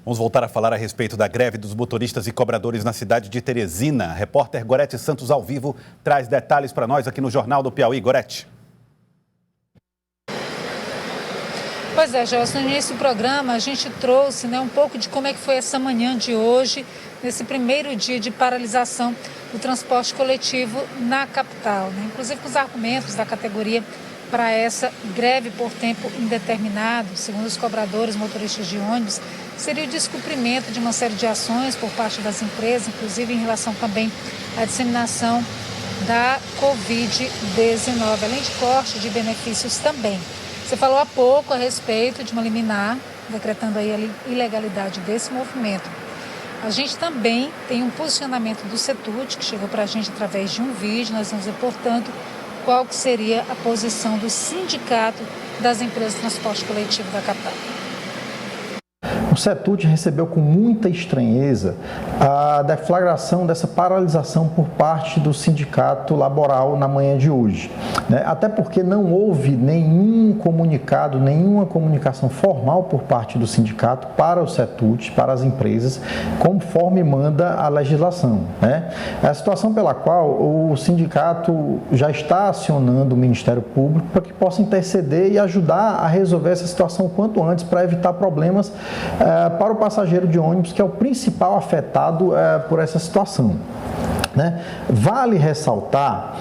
Vamos voltar a falar a respeito da greve dos motoristas e cobradores na cidade de Teresina. A repórter Gorete Santos, ao vivo, traz detalhes para nós aqui no Jornal do Piauí. Gorete. Pois é, Gelson, no início do programa a gente trouxe um pouco de como é que foi essa manhã de hoje, nesse primeiro dia de paralisação do transporte coletivo na capital, inclusive com os argumentos da categoria para essa greve por tempo indeterminado. Segundo os cobradores motoristas de ônibus, seria o descumprimento de uma série de ações por parte das empresas, inclusive em relação também à disseminação da Covid-19, além de corte de benefícios também. Você falou há pouco a respeito de uma liminar, decretando aí a ilegalidade desse movimento. A gente também tem um posicionamento do CETUT, que chegou para a gente através de um vídeo. Nós vamos ver, portanto, qual que seria a posição do sindicato das empresas de transporte coletivo da capital. O CETUT recebeu com muita estranheza a deflagração dessa paralisação por parte do sindicato laboral na manhã de hoje, até porque não houve nenhum comunicado, nenhuma comunicação formal por parte do sindicato para o CETUT, para as empresas, conforme manda a legislação. É a situação pela qual o sindicato já está acionando o Ministério Público para que possa interceder e ajudar a resolver essa situação o quanto antes, para evitar problemas para o passageiro de ônibus, que é o principal afetado por essa situação. Vale ressaltar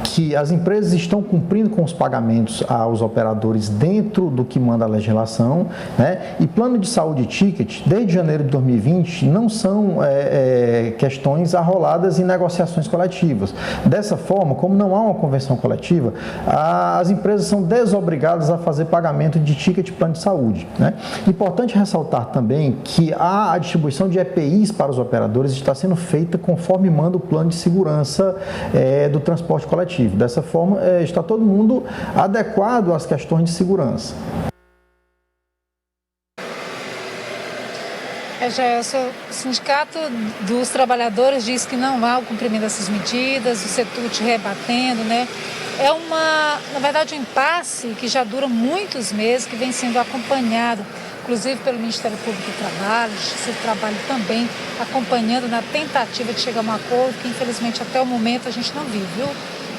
que as empresas estão cumprindo com os pagamentos aos operadores dentro do que manda a legislação, e plano de saúde e ticket, desde janeiro de 2020, não são questões arroladas em negociações coletivas. Dessa forma, como não há uma convenção coletiva, as empresas são desobrigadas a fazer pagamento de ticket e plano de saúde. Importante ressaltar também que a distribuição de EPIs para os operadores está sendo feita conforme manda o plano de segurança do transporte coletivo. Dessa forma, está todo mundo adequado às questões de segurança. O Sindicato dos Trabalhadores diz que não há o cumprimento dessas medidas, o CETUT rebatendo, É na verdade, um impasse que já dura muitos meses, que vem sendo acompanhado, inclusive pelo Ministério Público do Trabalho, Justiça do Trabalho também acompanhando na tentativa de chegar a um acordo, que infelizmente até o momento a gente não viu,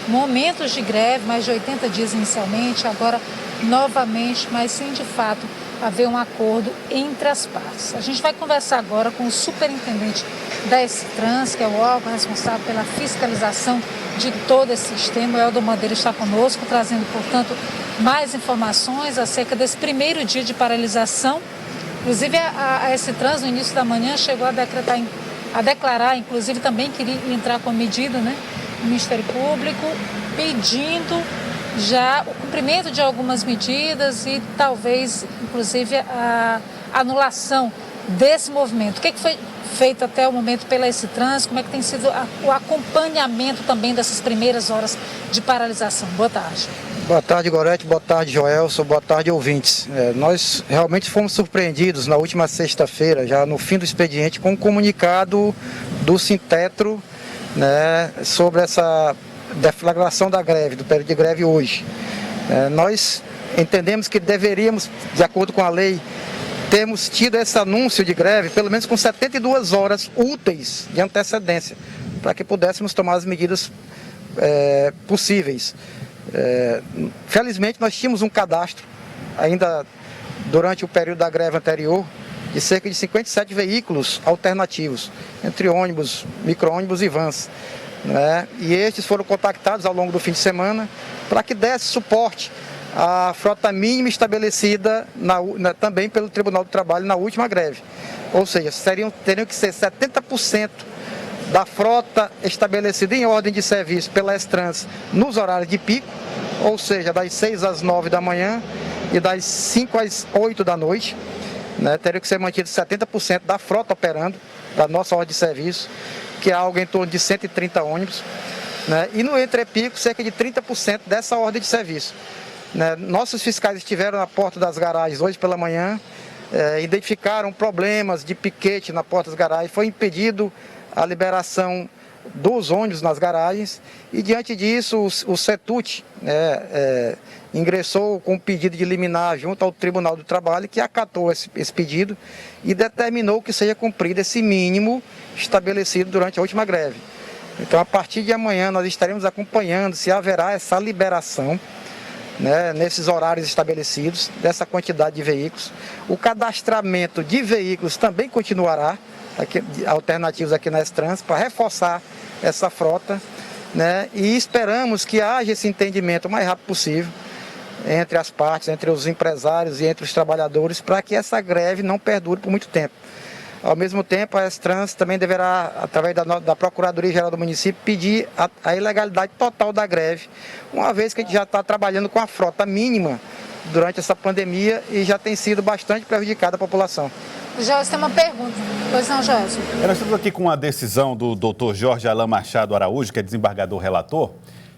Momentos de greve, mais de 80 dias inicialmente, agora novamente, mas sim de fato haver um acordo entre as partes. A gente vai conversar agora com o superintendente da S-Trans, que é o órgão responsável pela fiscalização de todo esse sistema. O Eldo Madeira está conosco, trazendo, portanto, mais informações acerca desse primeiro dia de paralisação. Inclusive, a S-Trans, no início da manhã, chegou a declarar, inclusive também queria entrar com a medida, o Ministério Público, pedindo já o cumprimento de algumas medidas e talvez, inclusive, a anulação desse movimento. O que foi feito até o momento pela S-Trans? Como é que tem sido o acompanhamento também dessas primeiras horas de paralisação? Boa tarde. Boa tarde, Gorete. Boa tarde, Joelson. Boa tarde, ouvintes. Nós realmente fomos surpreendidos na última sexta-feira, já no fim do expediente, com um comunicado do Sintetro, sobre essa deflagração da greve, do período de greve hoje. Nós entendemos que deveríamos, de acordo com a lei, termos tido esse anúncio de greve pelo menos com 72 horas úteis de antecedência, para que pudéssemos tomar as medidas possíveis. Felizmente, nós tínhamos um cadastro, ainda durante o período da greve anterior, de cerca de 57 veículos alternativos, entre ônibus, micro-ônibus e vans. E estes foram contactados ao longo do fim de semana para que desse suporte à frota mínima estabelecida também pelo Tribunal do Trabalho na última greve. Ou seja, teriam que ser 70% da frota estabelecida em ordem de serviço pela S-Trans nos horários de pico, ou seja, das 6 às 9 da manhã e das 5 às 8 da noite. Teria que ser mantido 70% da frota operando, da nossa ordem de serviço, que é algo em torno de 130 ônibus, e no entrepico cerca de 30% dessa ordem de serviço. Nossos fiscais estiveram na porta das garagens hoje pela manhã, identificaram problemas de piquete na porta das garagens, foi impedido a liberação dos ônibus nas garagens, e diante disso o CETUT ingressou com um pedido de liminar junto ao Tribunal do Trabalho, que acatou esse pedido e determinou que seja cumprido esse mínimo estabelecido durante a última greve. Então, a partir de amanhã, nós estaremos acompanhando se haverá essa liberação, né, nesses horários estabelecidos, dessa quantidade de veículos. O cadastramento de veículos também continuará, alternativos aqui na S-Trans, para reforçar essa frota, né, e esperamos que haja esse entendimento o mais rápido possível entre as partes, entre os empresários e entre os trabalhadores, para que essa greve não perdure por muito tempo. Ao mesmo tempo, a S-Trans também deverá, através da Procuradoria-Geral do município, pedir a ilegalidade total da greve, uma vez que a gente já está trabalhando com a frota mínima durante essa pandemia e já tem sido bastante prejudicada a população. Joelson, tem uma pergunta. Pois não, Joelson? Nós estamos aqui com a decisão do doutor Jorge Alain Machado Araújo, que é desembargador relator,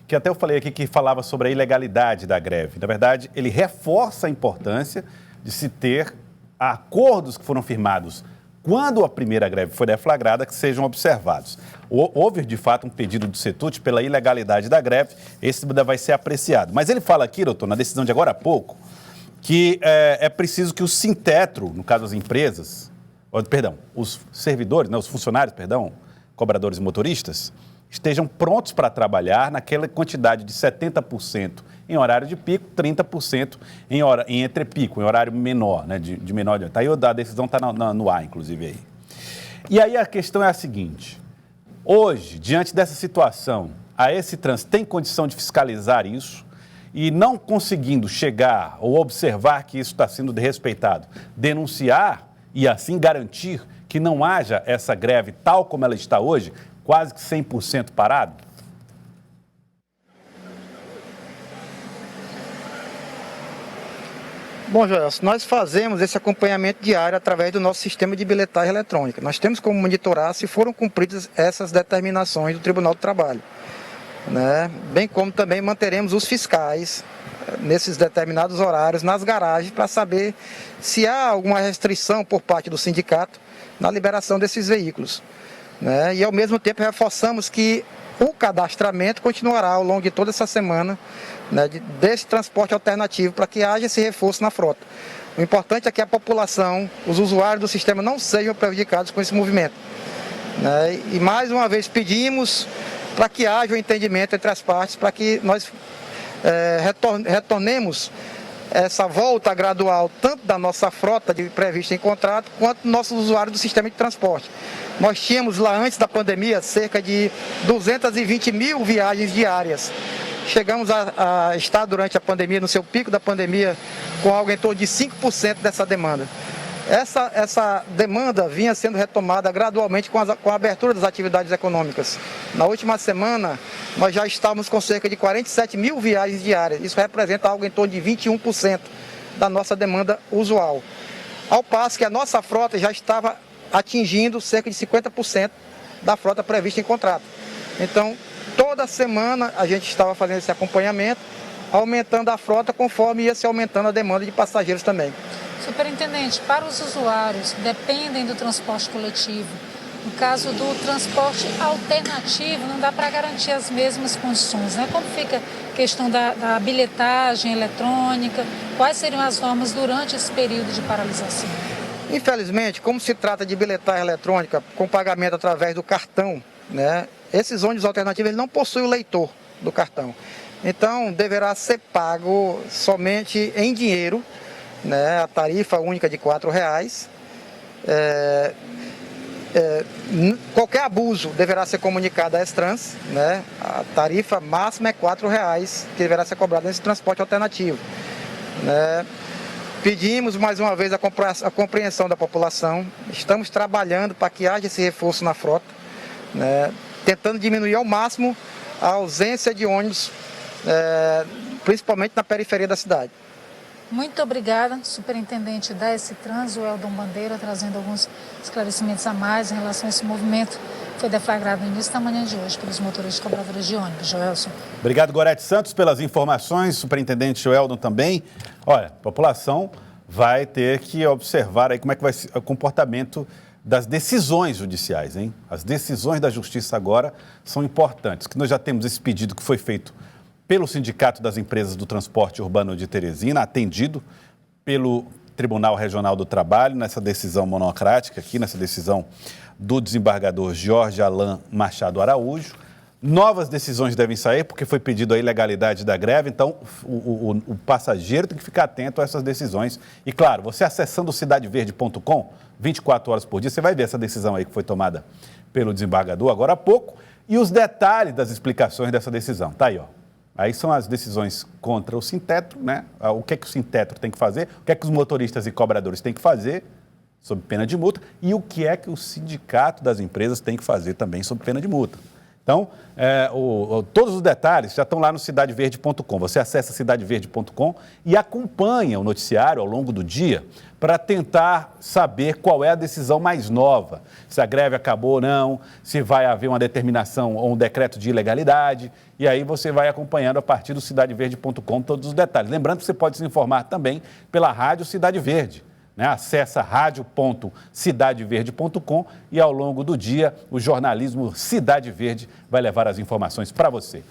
que até eu falei aqui que falava sobre a ilegalidade da greve. Na verdade, ele reforça a importância de se ter acordos que foram firmados quando a primeira greve foi deflagrada, que sejam observados. Houve, de fato, um pedido do CETUT pela ilegalidade da greve, esse vai ser apreciado. Mas ele fala aqui, doutor, na decisão de agora há pouco, que é preciso que o Sintetro, no caso as empresas, os servidores, os funcionários, cobradores e motoristas, estejam prontos para trabalhar naquela quantidade de 70% em horário de pico, 30% em entrepico, em horário menor, né, de menor. Tá aí, a decisão está no ar, inclusive, aí. E aí a questão é a seguinte: hoje, diante dessa situação, a S-Trans tem condição de fiscalizar isso e, não conseguindo chegar ou observar que isso está sendo desrespeitado, denunciar e assim garantir que não haja essa greve tal como ela está hoje, quase que 100% parado? Bom, Joelson, nós fazemos esse acompanhamento diário através do nosso sistema de bilhetagem eletrônica. Nós temos como monitorar se foram cumpridas essas determinações do Tribunal do Trabalho, né? Bem como também manteremos os fiscais nesses determinados horários nas garagens para saber se há alguma restrição por parte do sindicato na liberação desses veículos, né? E ao mesmo tempo reforçamos que o cadastramento continuará ao longo de toda essa semana, né, desse transporte alternativo, para que haja esse reforço na frota. O importante é que a população, os usuários do sistema, não sejam prejudicados com esse movimento, né? E mais uma vez pedimos para que haja um entendimento entre as partes, para que nós retornemos essa volta gradual, tanto da nossa frota prevista em contrato, quanto dos nossos usuários do sistema de transporte. Nós tínhamos lá, antes da pandemia, cerca de 220 mil viagens diárias. Chegamos a estar, durante a pandemia, no seu pico da pandemia, com algo em torno de 5% dessa demanda. Essa demanda vinha sendo retomada gradualmente com a abertura das atividades econômicas. Na última semana, nós já estávamos com cerca de 47 mil viagens diárias. Isso representa algo em torno de 21% da nossa demanda usual. Ao passo que a nossa frota já estava atingindo cerca de 50% da frota prevista em contrato. Então, toda semana a gente estava fazendo esse acompanhamento, aumentando a frota conforme ia se aumentando a demanda de passageiros também. Superintendente, para os usuários que dependem do transporte coletivo, no caso do transporte alternativo, não dá para garantir as mesmas condições, né? Como fica a questão da bilhetagem eletrônica? Quais seriam as normas durante esse período de paralisação? Infelizmente, como se trata de bilhetagem eletrônica com pagamento através do cartão, né, esses ônibus alternativos não possuem o leitor do cartão. Então, deverá ser pago somente em dinheiro, né, a tarifa única de R$ 4,00. Qualquer abuso deverá ser comunicado à S-Trans, né? A tarifa máxima é R$ 4,00 que deverá ser cobrada nesse transporte alternativo, né? Pedimos mais uma vez a compreensão da população. Estamos trabalhando para que haja esse reforço na frota, né, tentando diminuir ao máximo a ausência de ônibus, principalmente na periferia da cidade. Muito obrigada, superintendente da S-Trans, o Eldon Bandeira, trazendo alguns esclarecimentos a mais em relação a esse movimento que foi deflagrado no início da manhã de hoje pelos motoristas cobradores de ônibus. Joelson. Obrigado, Gorete Santos, pelas informações. Superintendente Eldon também. Olha, a população vai ter que observar aí como é que vai ser o comportamento das decisões judiciais, hein? As decisões da Justiça agora são importantes, que nós já temos esse pedido que foi feito pelo Sindicato das Empresas do Transporte Urbano de Teresina, atendido pelo Tribunal Regional do Trabalho, nessa decisão monocrática aqui, nessa decisão do desembargador Jorge Alain Machado Araújo. Novas decisões devem sair, porque foi pedido a ilegalidade da greve, então o passageiro tem que ficar atento a essas decisões. E claro, você acessando o cidadeverde.com, 24 horas por dia, você vai ver essa decisão aí que foi tomada pelo desembargador agora há pouco e os detalhes das explicações dessa decisão. Tá aí, ó. Aí são as decisões contra o Sintetro, né? O que é que o Sintetro tem que fazer, o que é que os motoristas e cobradores têm que fazer sob pena de multa e o que é que o Sindicato das Empresas tem que fazer também sob pena de multa. Então, todos os detalhes já estão lá no cidadeverde.com. Você acessa cidadeverde.com e acompanha o noticiário ao longo do dia para tentar saber qual é a decisão mais nova. Se a greve acabou ou não, se vai haver uma determinação ou um decreto de ilegalidade. E aí você vai acompanhando a partir do cidadeverde.com todos os detalhes. Lembrando que você pode se informar também pela rádio Cidade Verde. Acesse radio.cidadeverde.com e ao longo do dia o jornalismo Cidade Verde vai levar as informações para você.